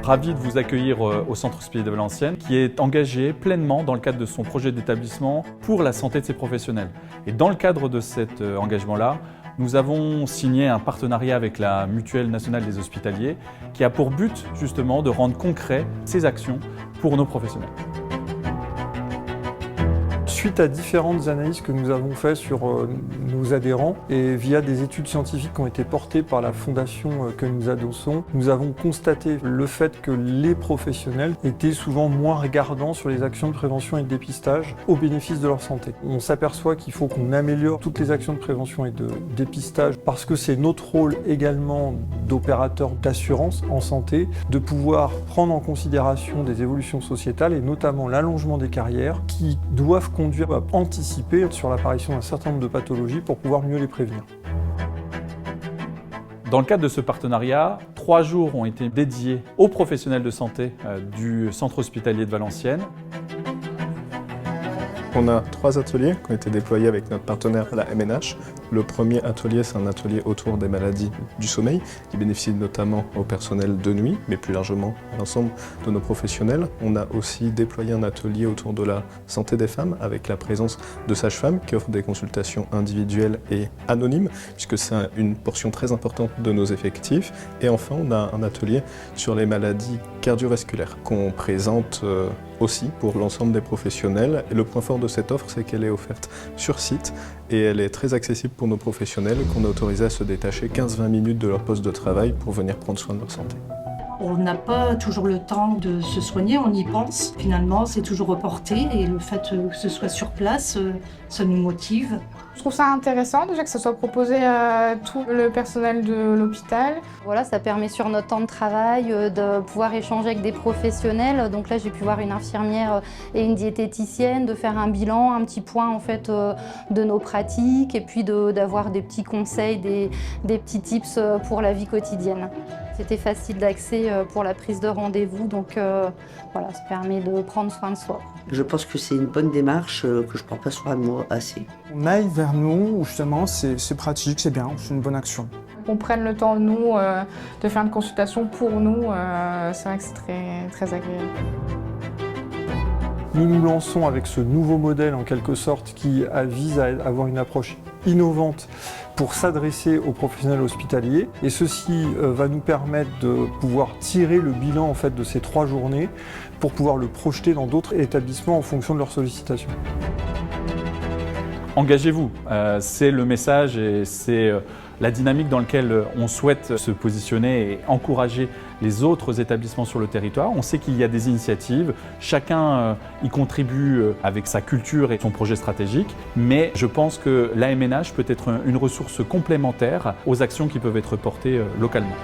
Ravi de vous accueillir au Centre hospitalier de Valenciennes, qui est engagé pleinement dans le cadre de son projet d'établissement pour la santé de ses professionnels. Et dans le cadre de cet engagement-là, nous avons signé un partenariat avec la Mutuelle nationale des hospitaliers qui a pour but justement de rendre concret ces actions pour nos professionnels. Suite à différentes analyses que nous avons faites sur nos adhérents et via des études scientifiques qui ont été portées par la fondation que nous adossons, nous avons constaté le fait que les professionnels étaient souvent moins regardants sur les actions de prévention et de dépistage au bénéfice de leur santé. On s'aperçoit qu'il faut qu'on améliore toutes les actions de prévention et de dépistage parce que c'est notre rôle également d'opérateur d'assurance en santé de pouvoir prendre en considération des évolutions sociétales et notamment l'allongement des carrières qui doivent conduire à anticiper sur l'apparition d'un certain nombre de pathologies pour pouvoir mieux les prévenir. Dans le cadre de ce partenariat, 3 jours ont été dédiés aux professionnels de santé du Centre hospitalier de Valenciennes. On a 3 ateliers qui ont été déployés avec notre partenaire, la MNH. Le premier atelier, c'est un atelier autour des maladies du sommeil, qui bénéficie notamment au personnel de nuit, mais plus largement à l'ensemble de nos professionnels. On a aussi déployé un atelier autour de la santé des femmes, avec la présence de sages-femmes qui offrent des consultations individuelles et anonymes, puisque c'est une portion très importante de nos effectifs. Et enfin, on a un atelier sur les maladies cardiovasculaires, qu'on présente aussi pour l'ensemble des professionnels. Et le point fort de cette offre, c'est qu'elle est offerte sur site et elle est très accessible pour nos professionnels qu'on a autorisé à se détacher 15-20 minutes de leur poste de travail pour venir prendre soin de leur santé. On n'a pas toujours le temps de se soigner, on y pense. Finalement, c'est toujours reporté et le fait que ce soit sur place, ça nous motive. Je trouve ça intéressant déjà que ça soit proposé à tout le personnel de l'hôpital. Voilà, ça permet sur notre temps de travail de pouvoir échanger avec des professionnels. Donc là, j'ai pu voir une infirmière et une diététicienne, de faire un bilan, un petit point en fait de nos pratiques et puis d'avoir des petits conseils, des petits tips pour la vie quotidienne. C'était facile d'accès pour la prise de rendez-vous, donc voilà, ça permet de prendre soin de soi. Je pense que c'est une bonne démarche que je ne prends pas soin de moi assez. On aille vers nous où justement c'est pratique, c'est bien, c'est une bonne action. Qu'on prenne le temps, nous, de faire une consultation pour nous, c'est vrai que c'est très agréable. Nous nous lançons avec ce nouveau modèle en quelque sorte qui vise à avoir une approche innovante pour s'adresser aux professionnels hospitaliers et ceci va nous permettre de pouvoir tirer le bilan en fait de ces 3 journées pour pouvoir le projeter dans d'autres établissements en fonction de leurs sollicitations. Engagez-vous, c'est le message et c'est la dynamique dans laquelle on souhaite se positionner et encourager les autres établissements sur le territoire. On sait qu'il y a des initiatives, chacun y contribue avec sa culture et son projet stratégique, mais je pense que l'AMNH peut être une ressource complémentaire aux actions qui peuvent être portées localement.